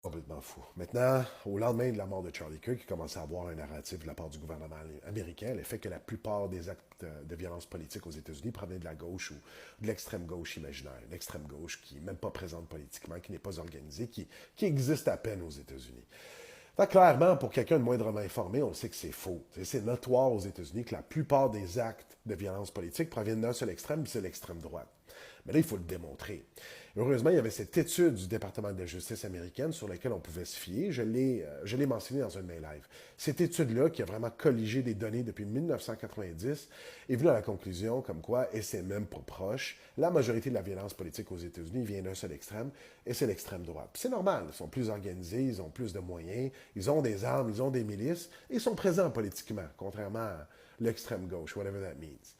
Complètement fou. Maintenant, au lendemain de la mort de Charlie Kirk, il commençait à avoir un narratif de la part du gouvernement américain, le fait que la plupart des actes de violence politique aux États-Unis provenaient de la gauche ou de l'extrême gauche imaginaire. L'extrême gauche qui n'est même pas présente politiquement, qui n'est pas organisée, qui existe à peine aux États-Unis. Donc, clairement, pour quelqu'un de moindrement informé, on sait que c'est faux. C'est notoire aux États-Unis que la plupart des actes de violence politique proviennent d'un seul extrême, c'est l'extrême droite. Mais là, il faut le démontrer. Heureusement, il y avait cette étude du département de la justice américaine sur laquelle on pouvait se fier. Je l'ai mentionné dans un de mes lives. Cette étude-là, qui a vraiment colligé des données depuis 1990, est venue à la conclusion comme quoi, et c'est même pas proche, la majorité de la violence politique aux États-Unis vient d'un seul extrême, et c'est l'extrême droite. Puis c'est normal, ils sont plus organisés, ils ont plus de moyens, ils ont des armes, ils ont des milices, et ils sont présents politiquement, contrairement à l'extrême gauche, whatever that means.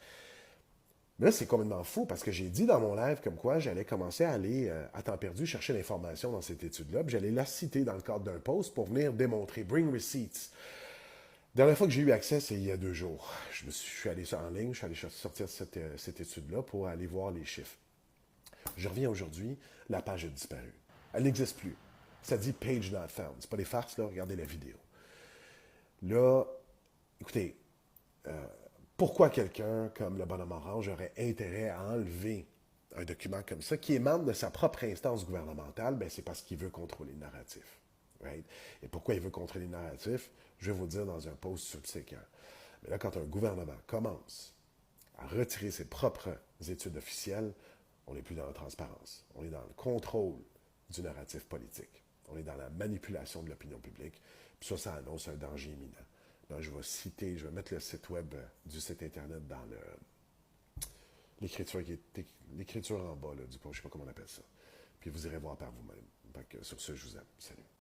Mais là, c'est complètement fou parce que j'ai dit dans mon live comme quoi j'allais commencer à aller à temps perdu chercher l'information dans cette étude-là, puis j'allais la citer dans le cadre d'un post pour venir démontrer, bring receipts. La dernière fois que j'ai eu accès, c'est il y a 2 jours. Je suis allé en ligne, je suis allé sortir cette étude-là pour aller voir les chiffres. Je reviens aujourd'hui, la page a disparu. Elle n'existe plus. Ça dit page not found. C'est pas des farces, là, regardez la vidéo. Là, écoutez, pourquoi quelqu'un comme le bonhomme orange aurait intérêt à enlever un document comme ça, qui est membre de sa propre instance gouvernementale? Ben, c'est parce qu'il veut contrôler le narratif. Right? Et pourquoi il veut contrôler le narratif? Je vais vous le dire dans un post subséquent. Mais là, quand un gouvernement commence à retirer ses propres études officielles, on n'est plus dans la transparence. On est dans le contrôle du narratif politique. On est dans la manipulation de l'opinion publique. Puis ça annonce un danger imminent. Là, je vais mettre le site web du site Internet dans l'écriture en bas là, du post, je ne sais pas comment on appelle ça. Puis vous irez voir par vous-même. Sur ce, je vous aime. Salut.